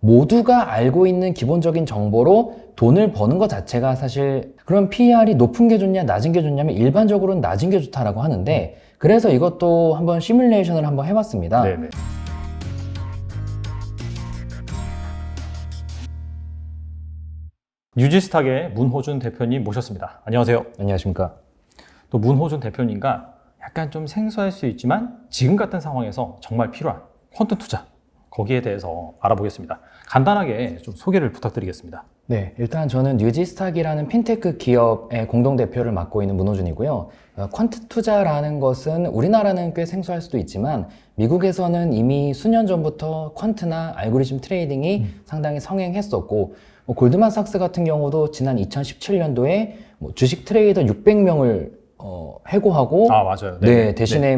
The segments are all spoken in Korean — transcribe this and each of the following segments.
모두가 알고 있는 기본적인 정보로 돈을 버는 것 자체가 사실 그럼 PER이 높은 게 좋냐 낮은 게 좋냐면 일반적으로는 낮은 게 좋다라고 하는데 그래서 이것도 한번 시뮬레이션을 한번 해봤습니다. 네네. 뉴지스탁의 문호준 대표님 모셨습니다. 안녕하세요. 안녕하십니까. 또 문호준 대표님과 약간 좀 생소할 수 있지만 지금 같은 상황에서 정말 필요한 퀀텀 투자 거기에 대해서 알아보겠습니다. 간단하게 좀 소개를 부탁드리겠습니다. 네, 일단 저는 뉴지스탁이라는 핀테크 기업의 공동대표를 맡고 있는 문호준이고요. 퀀트 투자라는 것은 우리나라는 꽤 생소할 수도 있지만 미국에서는 이미 수년 전부터 퀀트나 알고리즘 트레이딩이 상당히 성행했었고 골드만삭스 같은 경우도 지난 2017년도에 주식 트레이더 600명을 해고하고 맞아요. 네, 대신에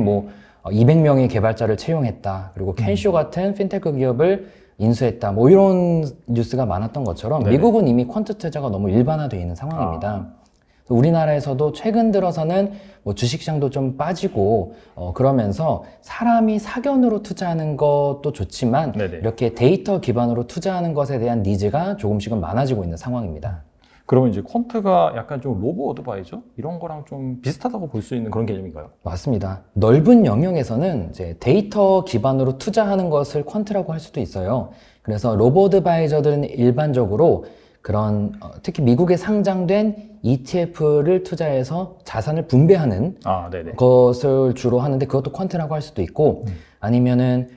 200명의 개발자를 채용했다. 그리고 캔쇼 같은 핀테크 기업을 인수했다. 이런 뉴스가 많았던 것처럼 네네. 미국은 이미 퀀트 투자가 너무 일반화되어 있는 상황입니다. 우리나라에서도 최근 들어서는 주식시장도 좀 빠지고 그러면서 사람이 사견으로 투자하는 것도 좋지만 네네. 이렇게 데이터 기반으로 투자하는 것에 대한 니즈가 조금씩은 많아지고 있는 상황입니다. 그러면 이제 퀀트가 약간 좀 로보 어드바이저 이런 거랑 좀 비슷하다고 볼 수 있는 그런 개념인가요? 맞습니다. 넓은 영역에서는 이제 데이터 기반으로 투자하는 것을 퀀트라고 할 수도 있어요. 그래서 로보 어드바이저들은 일반적으로 그런 특히 미국에 상장된 ETF를 투자해서 자산을 분배하는 네네. 것을 주로 하는데 그것도 퀀트라고 할 수도 있고 아니면은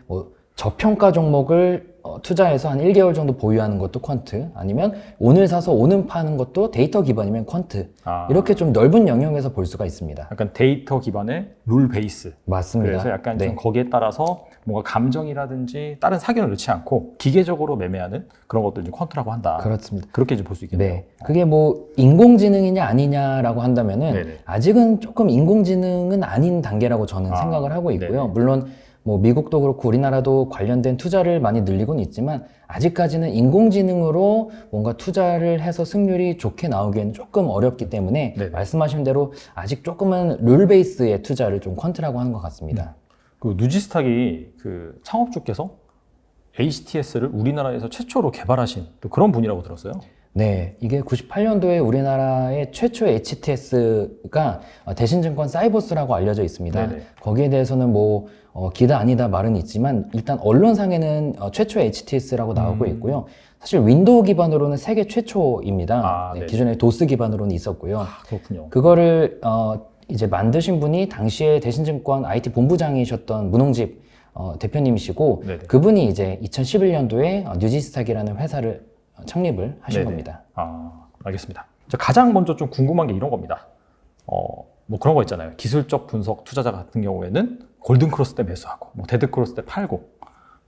저평가 종목을 투자해서 한 1개월 정도 보유하는 것도 퀀트 아니면 오늘 사서 오늘 파는 것도 데이터 기반이면 퀀트 이렇게 좀 넓은 영역에서 볼 수가 있습니다. 약간 데이터 기반의 룰 베이스. 맞습니다. 그래서 약간 네. 좀 거기에 따라서 뭔가 감정이라든지 다른 사견을 넣지 않고 기계적으로 매매하는 그런 것들 이제 퀀트라고 한다. 그렇습니다. 그렇게 이제 볼 수 있겠네요. 네. 그게 인공지능이냐 아니냐라고 한다면은 네네. 아직은 조금 인공지능은 아닌 단계라고 저는 생각을 하고 있고요. 네네. 물론 미국도 그렇고 우리나라도 관련된 투자를 많이 늘리고는 있지만 아직까지는 인공지능으로 뭔가 투자를 해서 승률이 좋게 나오기에는 조금 어렵기 때문에 네네. 말씀하신 대로 아직 조금은 룰 베이스의 투자를 좀 퀀트라고 하는 것 같습니다. 그 뉴지스탁이 그 창업주께서 HTS를 우리나라에서 최초로 개발하신 또 그런 분이라고 들었어요. 네, 이게 98년도에 우리나라의 최초 HTS가 대신증권 사이버스라고 알려져 있습니다. 네네. 거기에 대해서는 기다 아니다 말은 있지만 일단 언론상에는 최초 HTS라고 나오고 있고요. 사실 윈도우 기반으로는 세계 최초입니다. 네네. 기존에 도스 기반으로는 있었고요. 그렇군요. 그거를 이제 만드신 분이 당시에 대신증권 IT 본부장이셨던 문홍집 대표님이시고 네네. 그분이 이제 2011년도에 뉴지스탁이라는 회사를 창립을 하신 네네. 겁니다. 알겠습니다. 가장 먼저 좀 궁금한 게 이런 겁니다. 그런 거 있잖아요. 기술적 분석 투자자 같은 경우에는 골든크로스 때 매수하고, 데드크로스 때 팔고,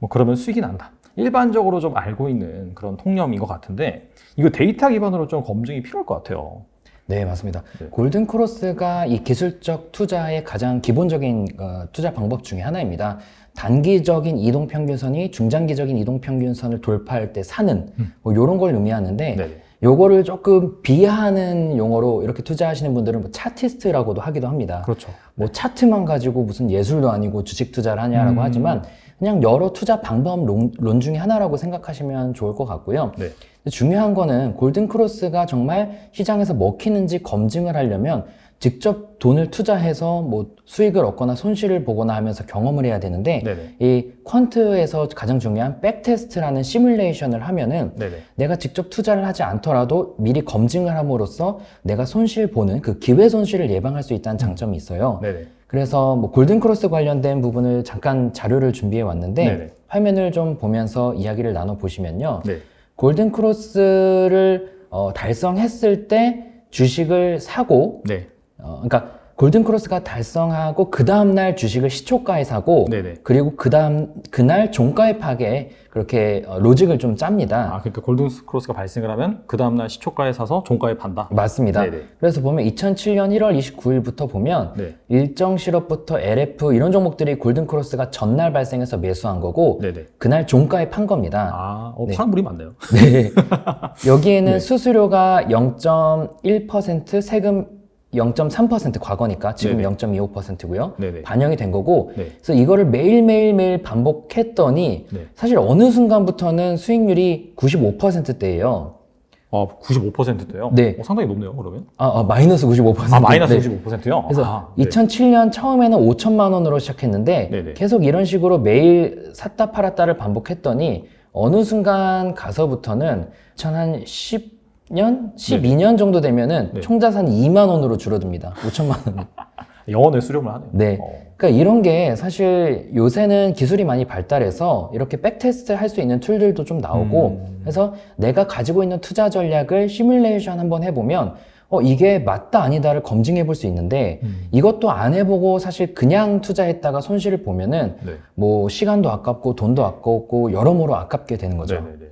그러면 수익이 난다. 일반적으로 좀 알고 있는 그런 통념인 것 같은데, 이거 데이터 기반으로 좀 검증이 필요할 것 같아요. 네, 맞습니다. 네. 골든크로스가 이 기술적 투자의 가장 기본적인 투자 방법 중에 하나입니다. 단기적인 이동평균선이 중장기적인 이동평균선을 돌파할 때 사는 이런 걸 의미하는데 네네. 요거를 조금 비하하는 용어로 이렇게 투자하시는 분들은 차티스트라고도 하기도 합니다. 그렇죠. 차트만 가지고 무슨 예술도 아니고 주식 투자를 하냐라고 하지만 그냥 여러 투자 방법론 중에 하나라고 생각하시면 좋을 것 같고요. 네. 중요한 거는 골든크로스가 정말 시장에서 먹히는지 검증을 하려면 직접 돈을 투자해서 수익을 얻거나 손실을 보거나 하면서 경험을 해야 되는데 네네. 이 퀀트에서 가장 중요한 백테스트라는 시뮬레이션을 하면은 네네. 내가 직접 투자를 하지 않더라도 미리 검증을 함으로써 내가 손실 보는 그 기회 손실을 예방할 수 있다는 장점이 있어요. 네네. 그래서 골든크로스 관련된 부분을 잠깐 자료를 준비해 왔는데 네네. 화면을 좀 보면서 이야기를 나눠 보시면요. 네. 골든크로스를 달성했을 때 주식을 사고 네. 그러니까 골든크로스가 달성하고 그 다음날 주식을 시초가에 사고 네네. 그리고 그날 종가에 파게 그렇게 로직을 좀 짭니다. 그러니까 골든크로스가 발생을 하면 그 다음날 시초가에 사서 종가에 판다. 맞습니다. 네네. 그래서 보면 2007년 1월 29일부터 보면 네. 일정 실업부터 LF 이런 종목들이 골든크로스가 전날 발생해서 매수한 거고 네네. 그날 종가에 판 겁니다. 네. 파는 분이 많네요. 네. 여기에는 네. 수수료가 0.1% 세금 0.3% 과거니까 지금 네네. 0.25%고요. 네네. 반영이 된 거고 네. 그래서 이거를 매일매일 반복했더니 네. 사실 어느 순간부터는 수익률이 95%대예요. 95%대요? 네. 상당히 높네요, 그러면. 마이너스 95%. 마이너스 네. 95%요? 그래서 네. 2007년 처음에는 5천만 원으로 시작했는데 네네. 계속 이런 식으로 매일 샀다 팔았다를 반복했더니 어느 순간 가서부터는 2010년, 12년 정도 되면은 네. 총자산이 2만 원으로 줄어듭니다. 5천만 원. 영원의 수렴을 하네요. 네. 그러니까 이런 게 사실 요새는 기술이 많이 발달해서 이렇게 백테스트 할 수 있는 툴들도 좀 나오고 그래서 내가 가지고 있는 투자 전략을 시뮬레이션 한번 해보면 이게 맞다 아니다를 검증해 볼 수 있는데 이것도 안 해보고 사실 그냥 투자했다가 손실을 보면은 네. 뭐 시간도 아깝고 돈도 아깝고 여러모로 아깝게 되는 거죠. 네네네.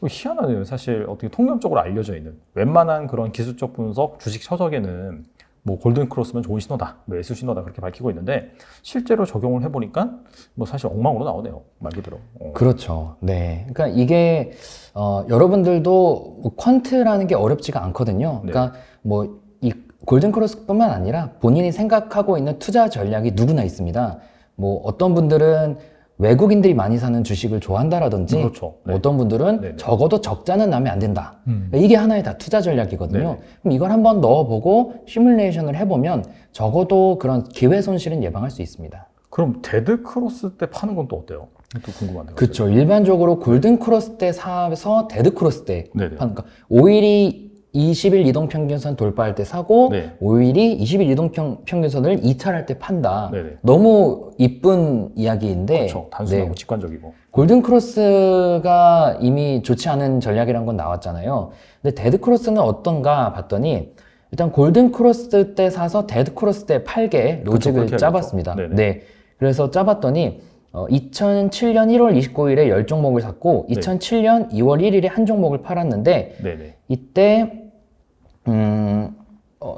희한하네요. 사실 어떻게 통념적으로 알려져 있는 웬만한 그런 기술적 분석, 주식 서적에는 뭐 골든 크로스면 좋은 신호다, 매수 신호다 그렇게 밝히고 있는데 실제로 적용을 해보니까 뭐 사실 엉망으로 나오네요. 말 그대로. 그렇죠. 네. 그러니까 이게 여러분들도 뭐 퀀트라는 게 어렵지가 않거든요. 그러니까 뭐 이 골든 크로스뿐만 아니라 본인이 생각하고 있는 투자 전략이 누구나 있습니다. 뭐 어떤 분들은 외국인들이 많이 사는 주식을 좋아한다라든지 그렇죠. 네. 어떤 분들은 네네. 적어도 적자는 나면 안 된다. 그러니까 이게 하나의 다 투자 전략이거든요. 네네. 그럼 이걸 한번 넣어보고 시뮬레이션을 해보면 적어도 그런 기회 손실은 예방할 수 있습니다. 그럼 데드 크로스 때 파는 건 또 어때요? 또 궁금한데요. 그렇죠. 일반적으로 골든 크로스 때 사서 데드 크로스 때 네네. 파는 거. 5일이 20일 이동평균선 돌파할 때 사고 네. 5일이 20일 이동평균선을 이탈할 때 판다. 네네. 너무 이쁜 이야기인데 그렇죠. 단순하고 네. 직관적이고. 골든 크로스가 이미 좋지 않은 전략이란 건 나왔잖아요. 근데 데드 크로스는 어떤가 봤더니 일단 골든 크로스 때 사서 데드 크로스 때 팔게 로직을 그렇게 짜봤습니다. 해야겠죠. 네네. 네. 그래서 짜봤더니 2007년 1월 29일에 10종목을 샀고 네. 2007년 2월 1일에 한 종목을 팔았는데 네네. 이때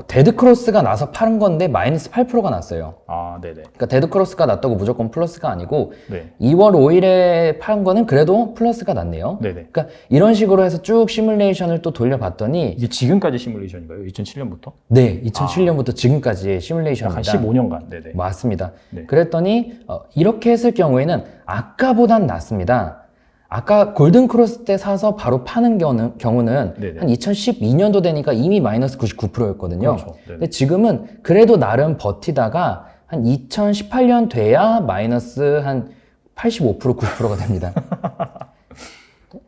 데드 크로스가 나서 파는 건데 마이너스 8%가 났어요. 네네. 그러니까 데드 크로스가 났다고 무조건 플러스가 아니고 네. 2월 5일에 판 거는 그래도 플러스가 났네요. 네네. 그러니까 이런 식으로 해서 쭉 시뮬레이션을 또 돌려봤더니 이게 지금까지 시뮬레이션인가요? 2007년부터? 네, 2007년부터 지금까지의 약 한 시뮬레이션입니다. 15년간. 네네. 맞습니다. 네. 그랬더니 이렇게 했을 경우에는 아까보단 낫습니다. 아까 골든 크로스 때 사서 바로 파는 경우는 네네. 한 2012년도 되니까 이미 마이너스 99%였거든요. 그렇죠. 네네. 근데 지금은 그래도 나름 버티다가 한 2018년 돼야 마이너스 한 85%, 90%가 됩니다.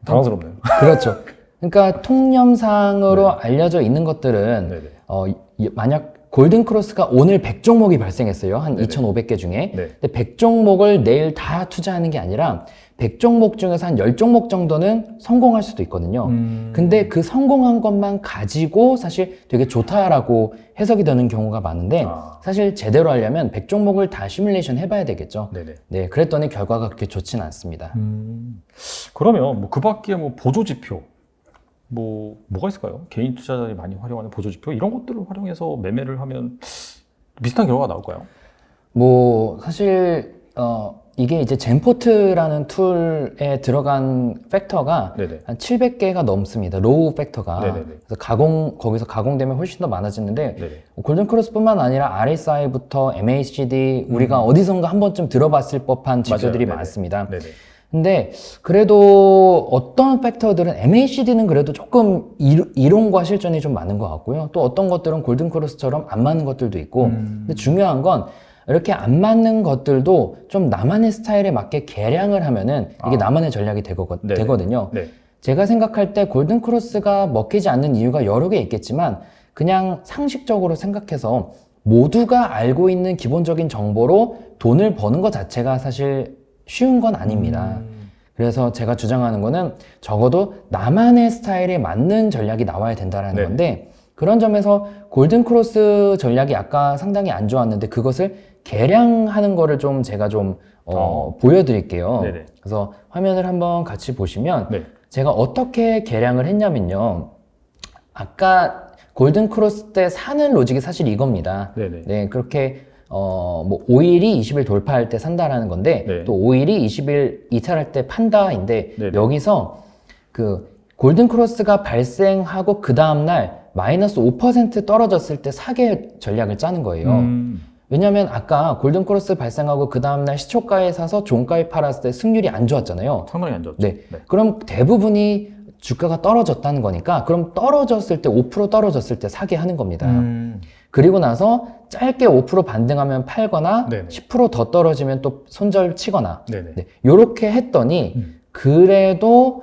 당황스럽네요. 그렇죠. 그러니까 통념상으로 네. 알려져 있는 것들은 네네. 만약 골든 크로스가 오늘 100종목이 발생했어요. 한 네네. 2,500개 중에. 네. 근데 100종목을 내일 다 투자하는 게 아니라 100종목 중에서 한 10종목 정도는 성공할 수도 있거든요. 근데 그 성공한 것만 가지고 사실 되게 좋다라고 해석이 되는 경우가 많은데 사실 제대로 하려면 100종목을 다 시뮬레이션 해봐야 되겠죠. 네네. 네, 그랬더니 결과가 그렇게 좋지는 않습니다. 그러면 뭐 그 밖에 뭐 보조지표, 뭐가 있을까요? 개인 투자자들이 많이 활용하는 보조지표 이런 것들을 활용해서 매매를 하면 비슷한 결과가 나올까요? 뭐 사실 이게 이제 젠포트라는 툴에 들어간 팩터가 네네. 한 700개가 넘습니다. 로우 팩터가. 네네네. 그래서 거기서 가공되면 훨씬 더 많아지는데 네네. 골든 크로스뿐만 아니라 RSI부터 MACD 우리가 어디선가 한 번쯤 들어봤을 법한 지표들이 맞아요. 네네. 많습니다. 네네. 근데 그래도 어떤 팩터들은 MACD는 그래도 조금 이론과 실전이 좀 많은 것 같고요. 또 어떤 것들은 골든 크로스처럼 안 맞는 것들도 있고. 근데 중요한 건 이렇게 안 맞는 것들도 좀 나만의 스타일에 맞게 개량을 하면은 이게 나만의 전략이 네네. 되거든요. 네. 제가 생각할 때 골든 크로스가 먹히지 않는 이유가 여러 개 있겠지만 그냥 상식적으로 생각해서 모두가 알고 있는 기본적인 정보로 돈을 버는 것 자체가 사실 쉬운 건 아닙니다. 그래서 제가 주장하는 거는 적어도 나만의 스타일에 맞는 전략이 나와야 된다는 네. 건데 그런 점에서 골든 크로스 전략이 아까 상당히 안 좋았는데 그것을 개량하는 거를 좀 제가 좀 보여드릴게요. 네네. 그래서 화면을 한번 같이 보시면 네. 제가 어떻게 개량을 했냐면요. 아까 골든 크로스 때 사는 로직이 사실 이겁니다. 네네. 네, 그렇게 뭐 5일이 20일 돌파할 때 산다라는 건데 네. 또 5일이 20일 이탈할 때 판다인데 네네. 여기서 그 골든 크로스가 발생하고 그 다음 날 마이너스 5% 떨어졌을 때 사게 전략을 짜는 거예요. 왜냐면 아까 골든크로스 발생하고 그 다음날 시초가에 사서 종가에 팔았을 때 승률이 안 좋았잖아요. 상당히 안 좋았죠. 네. 그럼 대부분이 주가가 떨어졌다는 거니까 그럼 떨어졌을 때 5% 떨어졌을 때 사게 하는 겁니다. 그리고 나서 짧게 5% 반등하면 팔거나 네네. 10%더 떨어지면 또 손절 치거나 네네. 네. 이렇게 했더니 그래도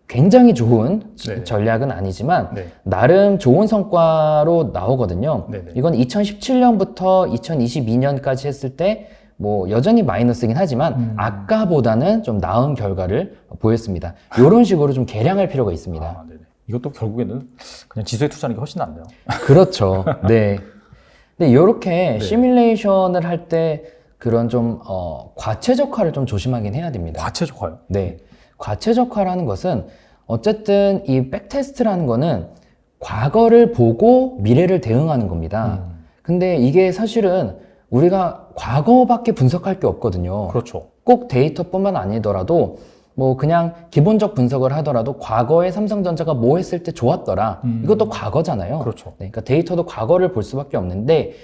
굉장히 좋은 네네. 전략은 아니지만 네. 나름 좋은 성과로 나오거든요. 네네. 이건 2017년부터 2022년까지 했을 때 뭐 여전히 마이너스긴 하지만 아까보다는 좀 나은 결과를 보였습니다. 이런 식으로 좀 개량할 필요가 있습니다. 아, 네네. 이것도 결국에는 그냥 지수에 투자하는 게 훨씬 낫네요. 그렇죠. 네. 근데 이렇게 네. 시뮬레이션을 할 때 그런 좀 과체적화를 좀 조심하긴 해야 됩니다. 과체적화요? 네. 과체적화라는 것은 어쨌든 이 백테스트라는 거는 과거를 보고 미래를 대응하는 겁니다. 근데 이게 사실은 우리가 과거밖에 분석할 게 없거든요. 그렇죠. 꼭 데이터뿐만 아니더라도 뭐 그냥 기본적 분석을 하더라도 과거에 삼성전자가 뭐 했을 때 좋았더라. 이것도 과거잖아요. 그렇죠. 네, 그러니까 데이터도 과거를 볼 수밖에 없는데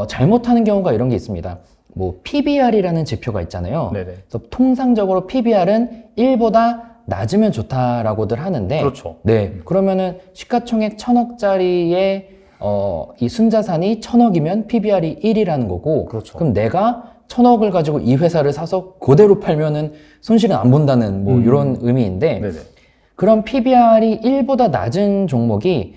잘못하는 경우가 이런 게 있습니다. 뭐 PBR이라는 지표가 있잖아요. 네네. 그래서 통상적으로 PBR은 1보다 낮으면 좋다라고들 하는데 그렇죠. 네. 그러면은 시가총액 1000억짜리의 이 순자산이 1000억이면 PBR이 1이라는 거고 그렇죠. 그럼 내가 1000억을 가지고 이 회사를 사서 그대로 팔면은 손실은 안 본다는 뭐 이런 의미인데 네네. 그런 PBR이 1보다 낮은 종목이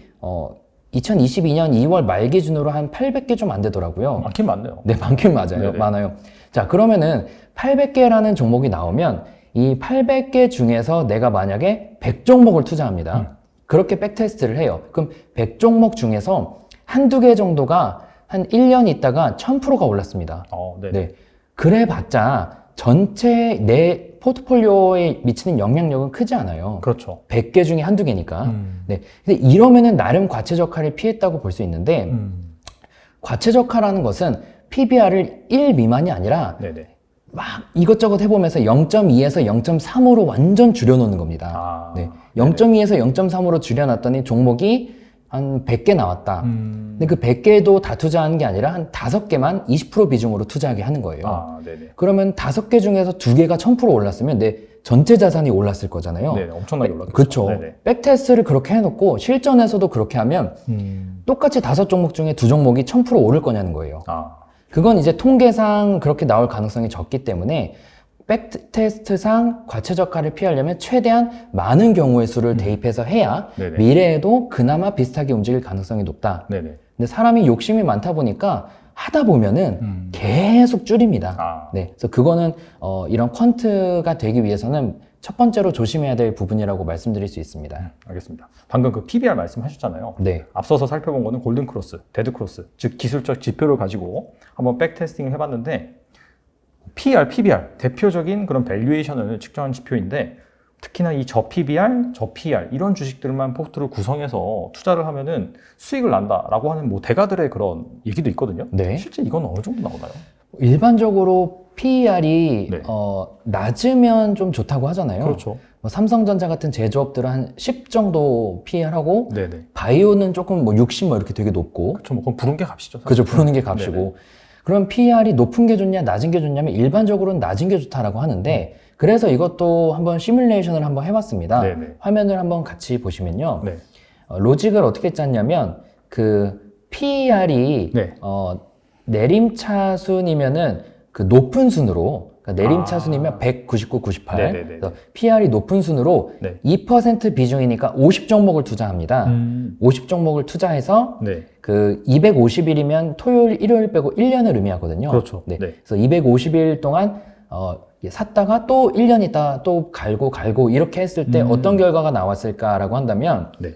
2022년 2월 말 기준으로 한 800개 좀 안 되더라고요. 많긴 많네요. 네, 많긴 맞아요. 네네. 많아요. 자, 그러면은 800개라는 종목이 나오면 이 800개 중에서 내가 만약에 100종목을 투자합니다. 그렇게 백테스트를 해요. 그럼 100종목 중에서 한두 개 정도가 한 1년 있다가 1000%가 올랐습니다. 네네. 네. 그래 봤자 전체 내 포트폴리오에 미치는 영향력은 크지 않아요. 그렇죠. 100개 중에 한두 개니까. 네. 근데 이러면은 나름 과체적화를 피했다고 볼 수 있는데 과체적화라는 것은 PBR을 1 미만이 아니라 네네. 막 이것저것 해보면서 0.2에서 0.3으로 완전 줄여놓는 겁니다. 아, 네. 0.2에서 0.3으로 줄여놨더니 종목이 한 100개 나왔다. 근데 그 100개도 다 투자하는 게 아니라 한 5개만 20% 비중으로 투자하게 하는 거예요. 아, 네네. 그러면 5개 중에서 2개가 1000% 올랐으면 내 전체 자산이 올랐을 거잖아요. 네, 엄청나게 올랐죠. 그렇죠. 네네. 백테스트를 그렇게 해놓고 실전에서도 그렇게 하면 똑같이 5종목 중에 2종목이 1000% 오를 거냐는 거예요. 아, 그건 이제 통계상 그렇게 나올 가능성이 적기 때문에 백테스트상 과체적화를 피하려면 최대한 많은 경우의 수를 대입해서 해야 네네. 미래에도 그나마 비슷하게 움직일 가능성이 높다. 네네. 근데 사람이 욕심이 많다 보니까 하다 보면은 계속 줄입니다. 아. 네, 그래서 그거는 이런 퀀트가 되기 위해서는 첫 번째로 조심해야 될 부분이라고 말씀드릴 수 있습니다. 알겠습니다. 방금 그 PBR 말씀하셨잖아요. 네, 앞서서 살펴본 거는 골든크로스, 데드크로스, 즉 기술적 지표를 가지고 한번 백테스팅을 해봤는데 PR, PBR, 대표적인 그런 밸류에이션을 측정한 지표인데 특히나 이 저 PBR, 저 PR 이런 주식들만 포트를 구성해서 투자를 하면은 수익을 난다라고 하는 뭐 대가들의 그런 얘기도 있거든요. 네. 실제 이건 어느 정도 나오나요? 일반적으로 PER이 네. 낮으면 좀 좋다고 하잖아요. 그렇죠. 뭐 삼성전자 같은 제조업들은 한 10 정도 PER하고 네네. 바이오는 조금 뭐 60 뭐 이렇게 되게 높고 그렇죠. 뭐 그건 부른 게 값이죠. 사실. 그죠, 부르는 게 값이고. 네네. 그럼 PER이 높은 게 좋냐, 낮은 게 좋냐면 일반적으로는 낮은 게 좋다라고 하는데 그래서 이것도 한번 시뮬레이션을 한번 해봤습니다. 네네. 화면을 한번 같이 보시면요. 네. 로직을 어떻게 짰냐면 그 PER이 네. 내림차순이면은 그 높은 순으로 그러니까 내림차순이면 199, 98 네네네. 그래서 PER이 높은 순으로 네. 2% 비중이니까 50종목을 투자합니다. 50종목을 투자해서 네. 그 250일이면 토요일, 일요일 빼고 1년을 의미하거든요. 그렇죠. 네. 네. 그래서 250일 동안 샀다가 또 1년 있다 또 갈고 이렇게 했을 때 어떤 결과가 나왔을까라고 한다면 네.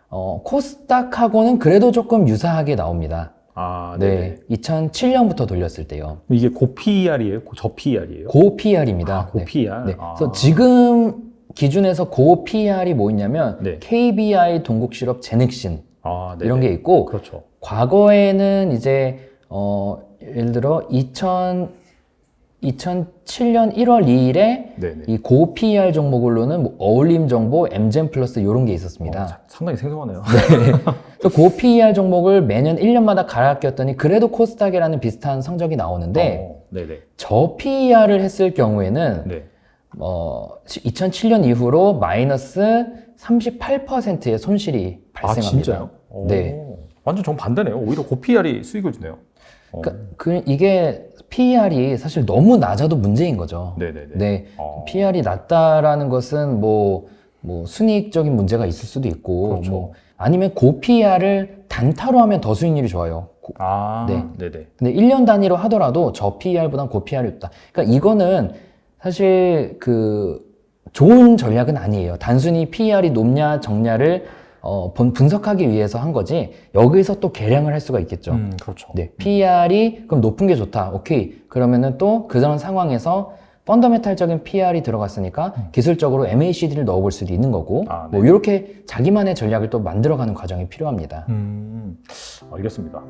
코스닥하고는 그래도 조금 유사하게 나옵니다. 아, 네. 2007년부터 돌렸을 때요. 이게 고 PER이에요? 저 PER이에요? 고 PER입니다. 고 PER. 네. 아. 그래서 지금 기준에서 고 PER이 뭐 있냐면 네. KBI, 동국실업, 제넥신 아, 네네. 이런 게 있고 그렇죠. 과거에는 이제 예를 들어 2007년 1월 2일에 네네. 이 고 PER 종목으로는 뭐 어울림 정보, 엠젠 플러스 이런 게 있었습니다. 상당히 생소하네요. 그래서 고 PER 종목을 매년 1년마다 갈아 꼈더니 그래도 코스닥이라는 비슷한 성적이 나오는데 네네. 저 PER을 했을 경우에는 네. 2007년 이후로 마이너스 38%의 손실이 발생합니다. 진짜요? 네. 완전 정반대네요. 오히려 고PR이 수익을 주네요. 이게 PER이 사실 너무 낮아도 문제인 거죠. 네네네. 네. PER이 낮다라는 것은 뭐 순이익적인 문제가 있을 수도 있고, 그렇죠. 아니면 고 PER을 단타로 하면 더 수익률이 좋아요. 네. 네네. 근데 1년 단위로 하더라도 저 PER보단 고 PER이 높다. 그러니까 이거는 사실 좋은 전략은 아니에요. 단순히 PER이 높냐 적냐를 분석하기 위해서 한 거지, 여기서 또 계량을 할 수가 있겠죠. 그렇죠. 네, PER이 그럼 높은 게 좋다. 오케이. 그러면은 또 그런 상황에서 펀더멘탈적인 PER이 들어갔으니까 기술적으로 MACD를 넣어볼 수도 있는 거고, 네. 이렇게 자기만의 전략을 또 만들어가는 과정이 필요합니다. 알겠습니다.